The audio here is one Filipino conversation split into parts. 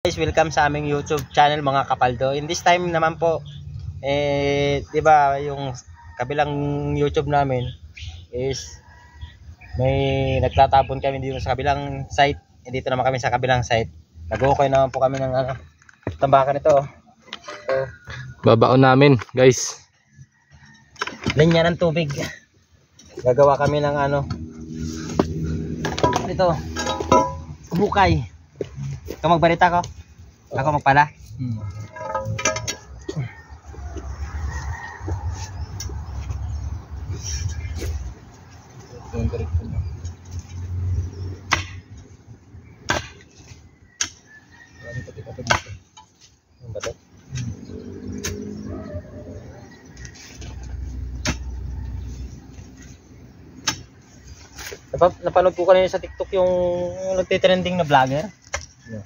Guys, welcome sa aming YouTube channel mga kapaldo. In this time naman po, 'di ba, yung kabilang YouTube namin is may nagtatapon kami dito sa kabilang site. Dito naman kami sa kabilang site. Nag-okay naman po kami ng tambakan ito. So, babaon namin, guys. Linya ng tubig. Gagawa kami ng ito. Bukay. Ikaw magbalita ko? Ako magpala? Napanood ko kanina sa TikTok yung nagtitrending na vlogger. Yeah.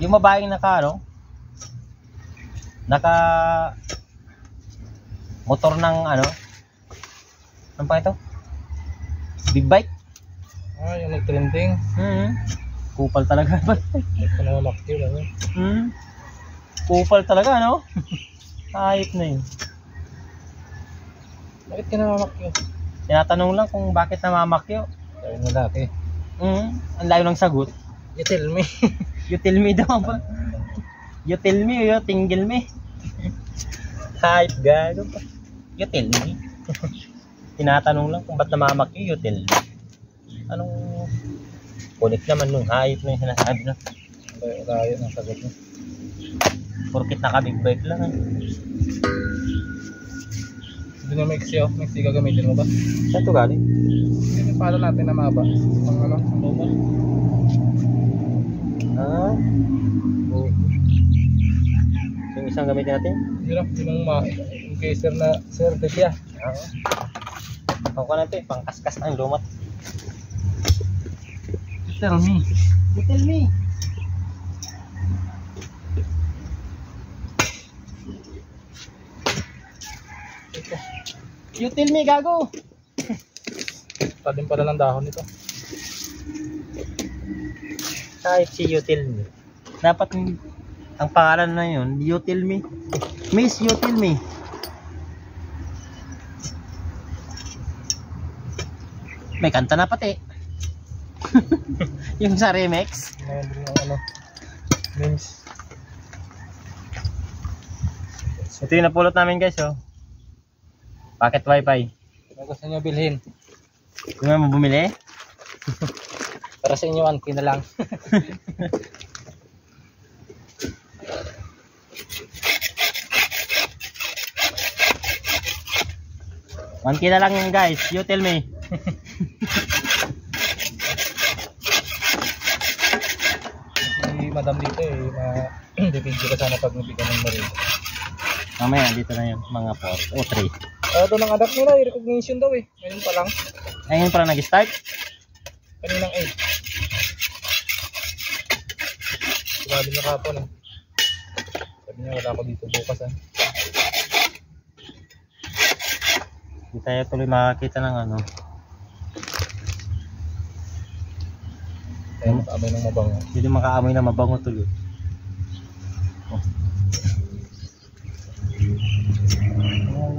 Yung babaeng naka motor ng ano pa ito? Big bike? Yung nag-trending. Kupal talaga. Ito na makikil, Kupal talaga, no? Ayop na yun. Bakit ka namamakyo? Tinatanong lang kung bakit namamakyo. Sabi mo dati. Ang layo ng sagot. You tell me. You tell me daw ba? You tell me, you tingle me. Hype gago pa. You tell me. Tinatanong lang kung ba't namamakyo, you tell me. Anong connect naman nung hype na yung sinasabi na. Layo ng sagot mo. Porkit naka-big bike lang. Hindi na Mexi gagamitin mo ba? Saan ito galing? Hindi para natin na maba. Ang normal. Oo. Yung isang gamitin natin? Yung caser na service siya. Ako na ito pangkaskas na yung lumat. You tell me. You tell me. You tell me, gago. Talim pala ng dahon nito. Type si you tell me. Dapat ang pangalan na yun, you tell me. Miss, you tell me. May kanta na pati. Yung sa remix. Memes. Ito yung napulot namin, guys, oh. Packet wifi. Kung gusto nyo bilhin. Kung may bumili? Para sa inyo, 1K na lang. $1K na lang yun, guys. You tell me. Si madam dito bibigyo ka sana pag nabigyan ng maril. Mamaya, dito na yun. Mga 4 o 3. Ito ng anak nila, recognition daw Ngayon pa lang. Ngayon pala nag-start? Kaninang 8. Sabi niya kapon Sabi niya wala ako dito bukas Hindi tayo tuloy makakita ng Kaya makaamoy ng mabango. Hindi makaamoy na mabango tuloy.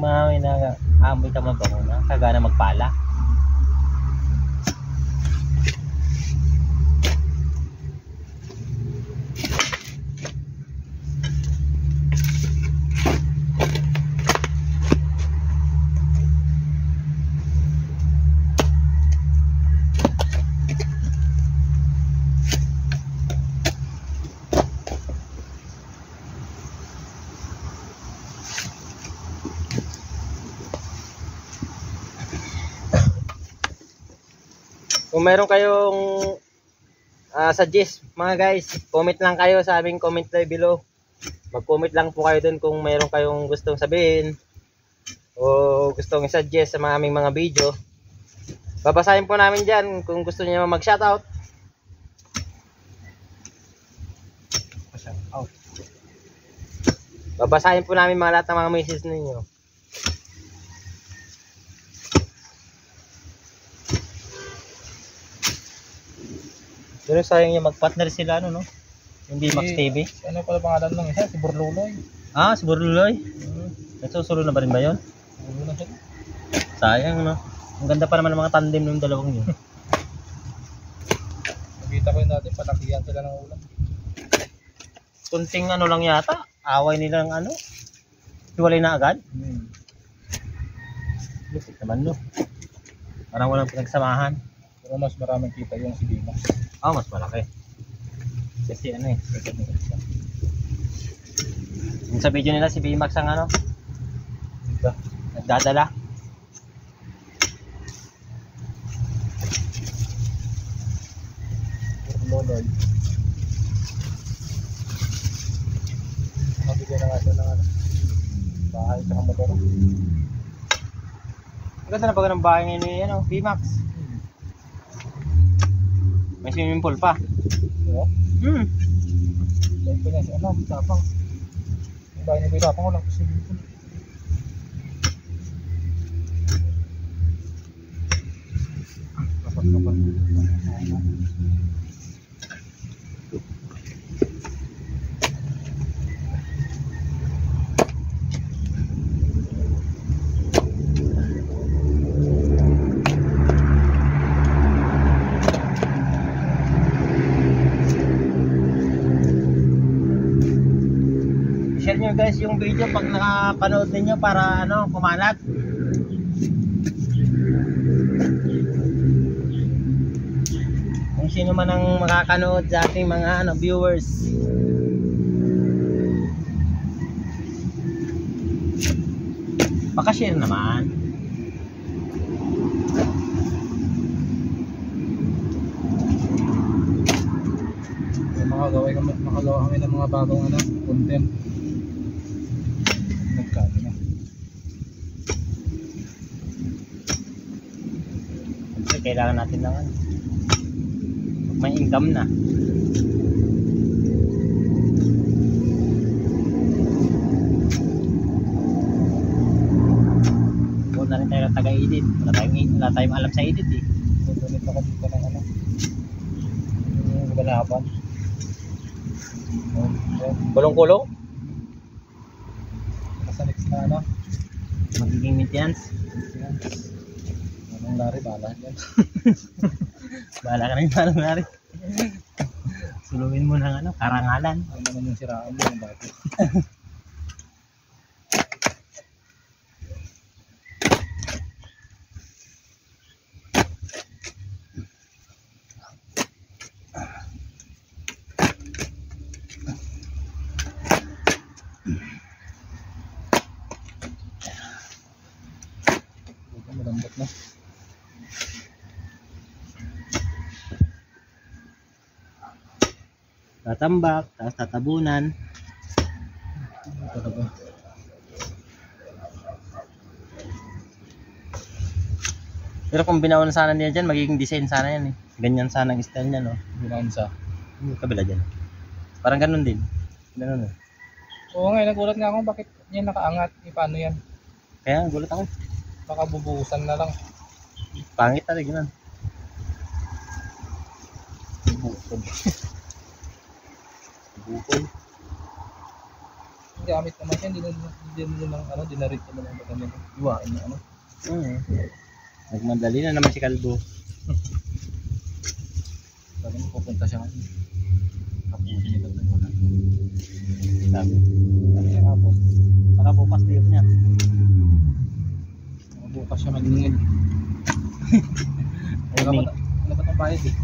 Maamoy na amoy ka mabango na kagana magpala. Kung meron kayong suggest mga guys, comment lang kayo sa aming comment below. Mag-comment lang po kayo dun kung meron kayong gustong sabihin o gustong i-suggest sa aming mga video. Babasahin po namin dyan kung gusto niyo mag-shoutout. Babasahin po namin mga lahat ng mga messages ninyo. Pero sayang yung mag-partner sila, ano, no? Hindi Max TV. Ano pala pangalan ng isa? Si Borluloy. Ah, si Borluloy. Hmm. Nagsusulo na ba rin ba yun? Borluloy na siya. Sayang, no? Ang ganda pa naman ng mga tandem ng dalawang yun. Nakita ko yun natin, palakihan sila ng ulam. Kunting ano lang yata, away nila ng ano. Hiwalay na agad. Lupit naman, no? Parang walang pinagsamahan. Pero mas maraming kita yung si Bima. Ah, mas malaki. Kasi ano eh. Yung sa video nila si Bimax ang ano, Diba? nagdadala. Borluloy. Nabigyan na nga siya ng ano, bahay sa motor. Ang ganda na ba ng bahay ngayon ni ano, Bimax? May swimming pool pa. Oo. Dahil pa niya si ano, Tapang. Yung bahay ni Tapang ko lang kasi dito. Kapag-kapag. Share nyo guys yung video pag nakapanood ninyo para ano, kumalat. Kung sino man ang makakanood sa ating mga ano, viewers. Pakashare naman. Makagawa kami ng mga bagong ano, content. Nagkano na. Kasi kailangan natin ng ano, may income na. Huwag na rin tayo ng taga-edit. Wala tayong alam sa edit eh. Tutulit ako dito ng ano. Yung ganapan. Kulong-kulong? Sa next na ano. Magiging maintenance. Anong lari, bala yan. Bahala ka na yung parang nari. Suluin mo ng ano, karangalan. Ano naman yung siraan mo yung bago. Ito malambot na. Tatambak, tapos tatabunan. Ito talaga. Pero kung binawan sana niya dyan, magiging design sana yan eh. Ganyan sana ang style niya, no? Binansa. Yung kabila dyan. Parang ganun din. Ganun eh. Oo nga, nagulat nga ako bakit yan nakaangat. Paano yan? Kaya gulat ako. Baka bubuhusan na lang. Pangit na rin, ganun. Bukod. Bukol. Ang gamit naman yan, hindi lang ano, dinarit naman ang baga nila. Iwain na ano. Nagmadali na naman si Kalbo. Sabi mo pupunta siya ngayon. Kapunin nila na wala. Sabi. Sabi niya nga po. Baka bukas liot niya. Bukas siya maningin. Wala ba ang bayad eh?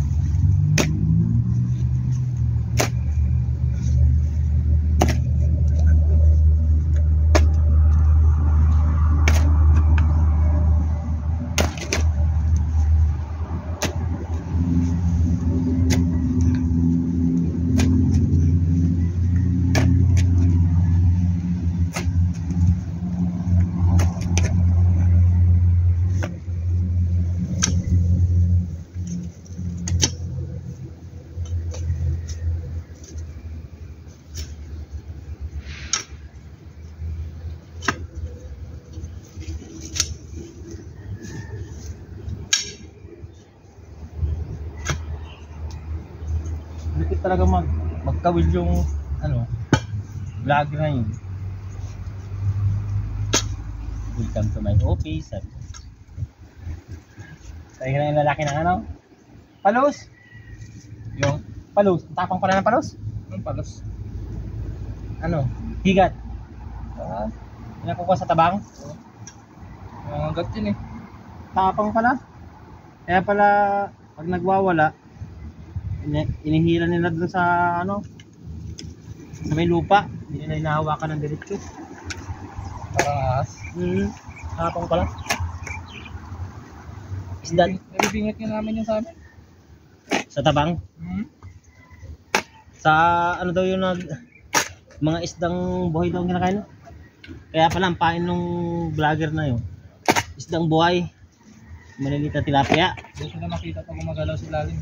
Lupit talaga magkawil yung ano, vlog na yun. Welcome to my office. Tayo na yung lalaki ng ano? Palos! Yung Palos. Tapang pala ng palos? anong palos? Ano? Higat. Ah, Pinakukuha sa tabang? mga hanggat yun eh. Tapang pala. Kaya pala, pag nagwawala, inihila nila dun sa ano, sa may lupa. Hindi nila hinahawakan ng diretso. Parang ahas. Tapang pala. Isda Nabibingit nga namin yung sa amin. sa tabang. Sa ano daw yung mga isdang buhay daw ang kinakain. Kaya pala ang pain nung vlogger na yun. Isdang buhay. Maliliit na tilapia. Doon sila makita pag gumagalaw sa ilalim.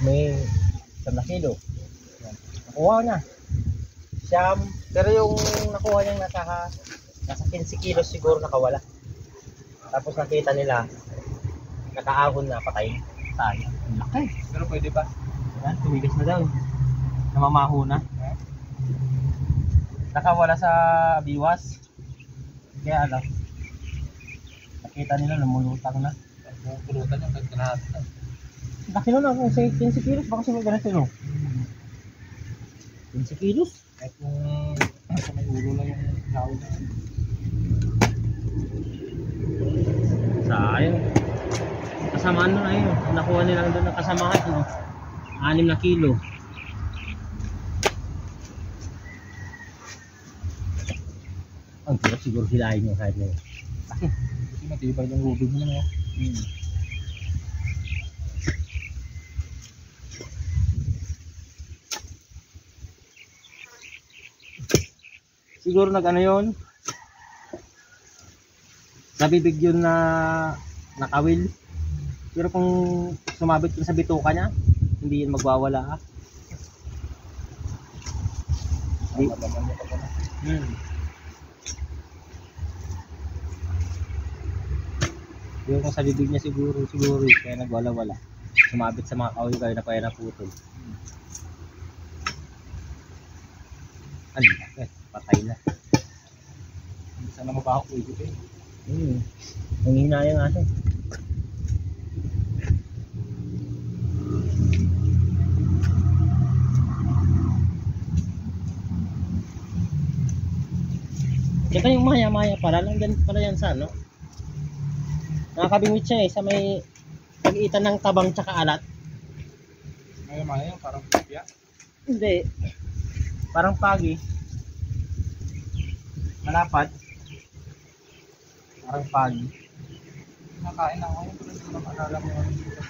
May 1 kilo. Nakuha na. Siyam. Pero yung nakuha niyang nasa 15 kilos siguro nakawala. Tapos nakita nila, nakaahon na, patay. Sayang. Ang laki. Pero pwede ba? Ayan, tumigas na daw. Namamaho na. Nakawala sa biwas. Kaya alam. Nakita nila, namulutang na. Yung pulutan yung kahit kalahat. Laki nun kung 15 kilos, baka sino ganito no? 15 kilos? Kahit kung sa may ulo lang yung lawin na. Sayang. Kasamaan na yun. Nakuha nila doon ng kasamaan, no? 6 na kilo. Ang hirap siguro hilahin yung kahit na yun. Laki. Kasi matibay yung lubid mo na. Siguro nag-ano yun? Nabibig yun na nakawil. Pero kung sumabit yun sa bituka niya, hindi yun magwawala. Di. Yung kung sa bibig niya siguro kaya nagwala-wala. Sumabit sa mga kawil kaya na kaya naputol. Ano? Patay na. Sana mabaho ko ito eh. Nangihinayang natin. Tsaka yung maya-maya pala, nandyan pala yan sa ano. Nakakabingwit siya sa may pag-itan ng tabang tsaka alat. Maya-maya yung parang pipya. Hindi. Parang pagi. Malapad. Parang pagi. Nakain na ako yung pero hindi ko na maalala mo yung dito.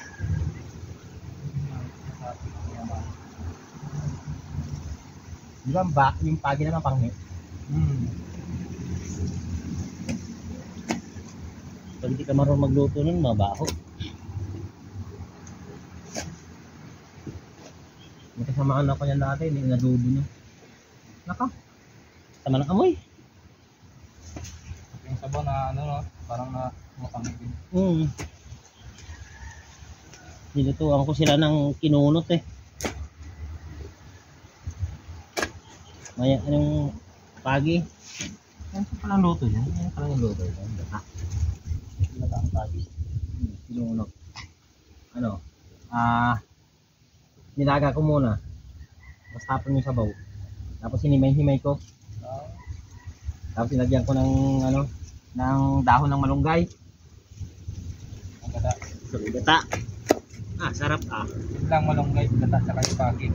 Di ba yung pagi naman pangit? Pag hindi ka marunong magluto nun, mabaho. May kasamaan ako yan dati, hindi nadubo niya. Naka, tama ng amoy. Yung sabaw na ano no, parang na makangin. Nilutuan ko sila ng kinunot eh. May anong pagi. Yan pa palang luto niya. Yan palang luto niya. Data ang pagi. Kinunot. Ano? Nilaga ko muna. Tapos tapon yung sabaw. Tapos hinimay-himay ko. Tapos sinagyan ko ng ano, ng dahon ng malunggay. Ang gata. Gata. Sarap ah. Lang malunggay, gata tsaka yung pagi.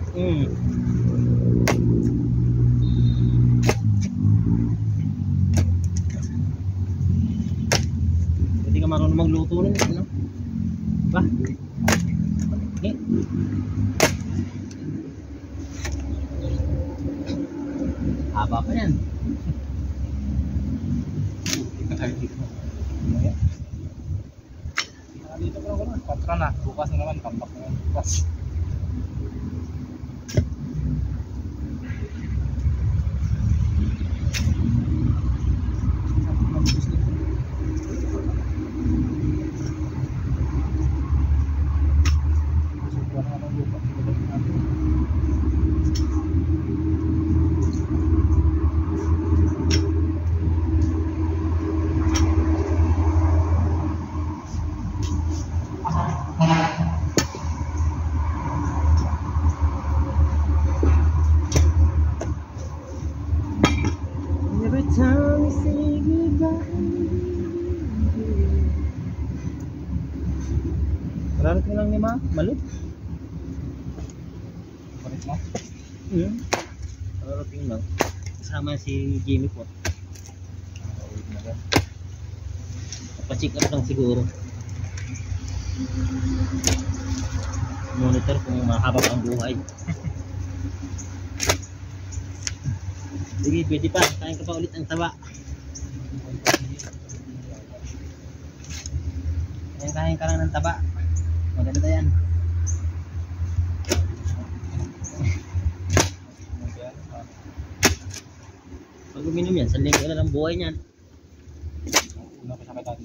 Hindi ka marunong magluto nun, ano? Ba? Okay. Haba pa yan. Ika tayo dito. Dito ko naman, 4 na. Bukas na naman, tampak na naman. Bukas. Mararating lang ni Malut. Parit mo? Mararating lang. Kasama si Jimmy po. Ulit na ba? Pa-check up lang siguro. Monitor kung mahaba pa ang buhay. Sige, pwede pa. Kain ka pa ulit ang taba. Kain ka lang ng taba. Maganda yan. Pag uminom yan, sanling ka na ng buhay niyan. Una ko siya kay dati.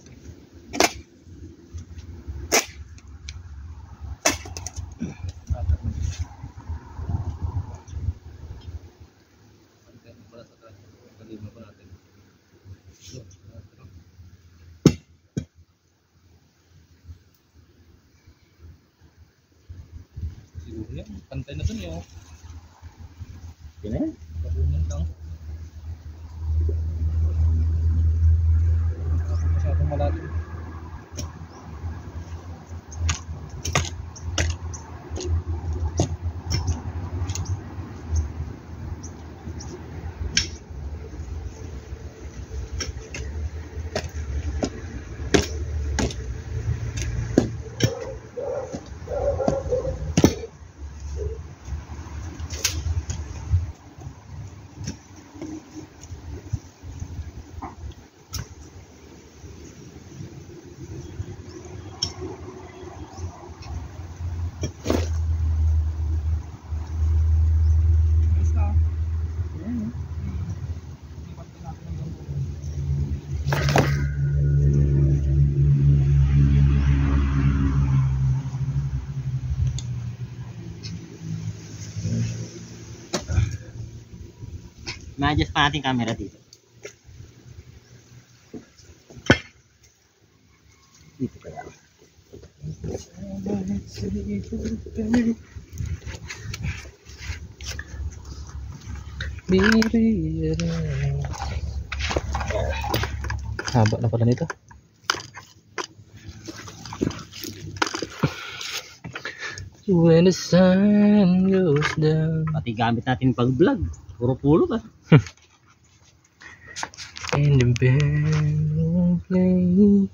Siguro yan. Pantay na dun yun. Yun na yan. Babunan lang. Ako masyadong malalim. Ma-adjust pa natin camera dito. Dito kaya. Haba na pala nito. When the sun goes down. Pati gamit natin pag vlog. Puro pulo ka. And the band will play.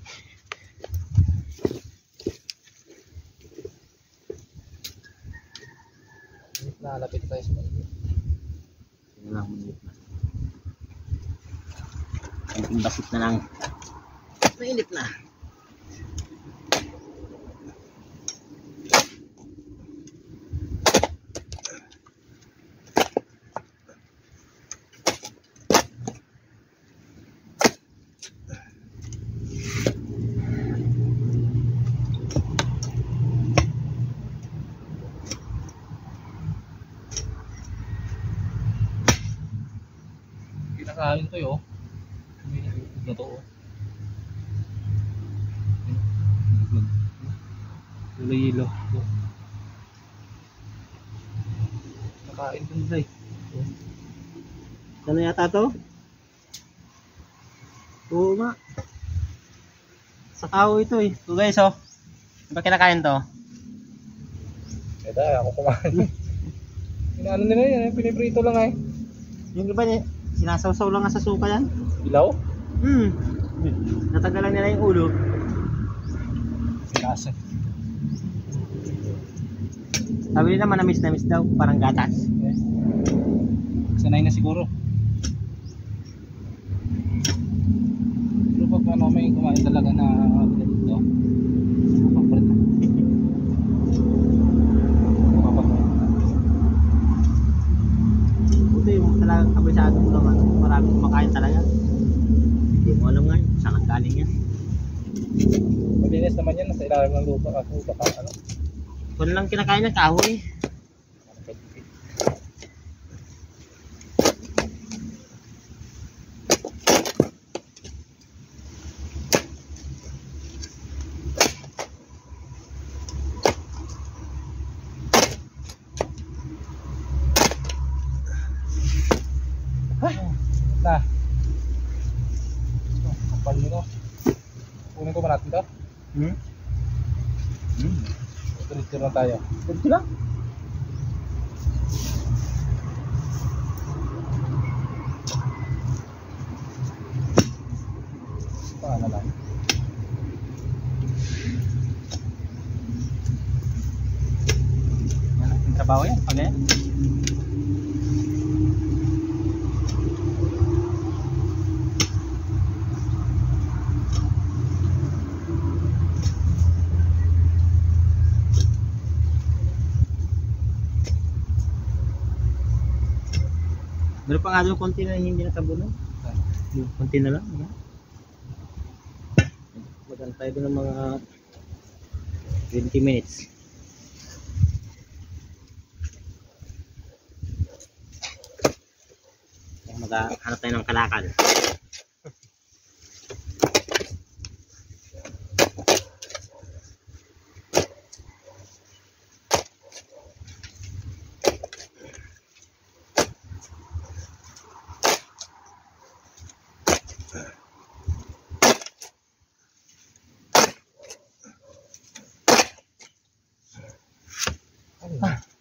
Nalapit tayo sa mga. Yun lang muna. Konting basit na lang. Mainit na. Kinakain ko yun. Ito to. Hilo-hilo. Nakain ko nila eh. Ano yata to? Oo nga. Sa tao ito eh. So guys oh. Di ba kinakain to? Ito ako kumain. Inaano nila yan, piniprito lang eh. Yung iba niya, sinasawsaw lang nga sa suka yan. Ilaw? Natanggalan nila yung ulo. Lasa. Sabi nila manamis daw, parang gatas. Okay. Sanay na siguro. Pero pag ano, may kumain talaga na dito. Papalit na. Buti yung talagang kabisado mo naman. Maraming kumakain talaga. Hindi mo alam nga yun. Saan ang galing yan? Malinis naman yan, nasa ilalim ng lupa kasi baka ano. Kung lang kinakain ng kahoy. Na. kapal nito. Kunin ko ba natin ito? Ito lang tayo. Ito lang. Paano lang? Ano yung trabaho yan? Pag yan? Meron pa nga doon konti na hindi nakabuno. Konti na lang. Magantay doon ng mga 20 minutes. Maghanap tayo ng kalakal.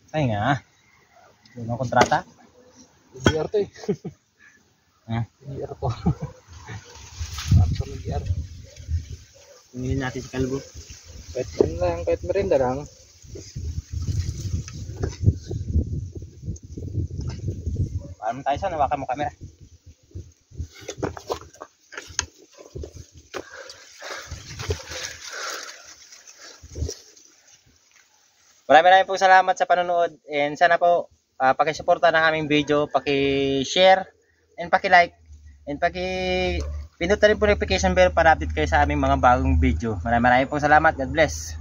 Ay nga. Doon ang kontrata. GR to eh. GR to. After ng GR. Tingnan natin si Kalbo. Kahit yan lang, kahit merinda lang. Paano tayo sa nawakan mo camera? Maraming pong salamat sa panonood and sana po paki-suporta ng aming video, paki-share and paki-like and paki-pindutan rin po notification bell para update kayo sa aming mga bagong video. Maraming pong salamat. God bless.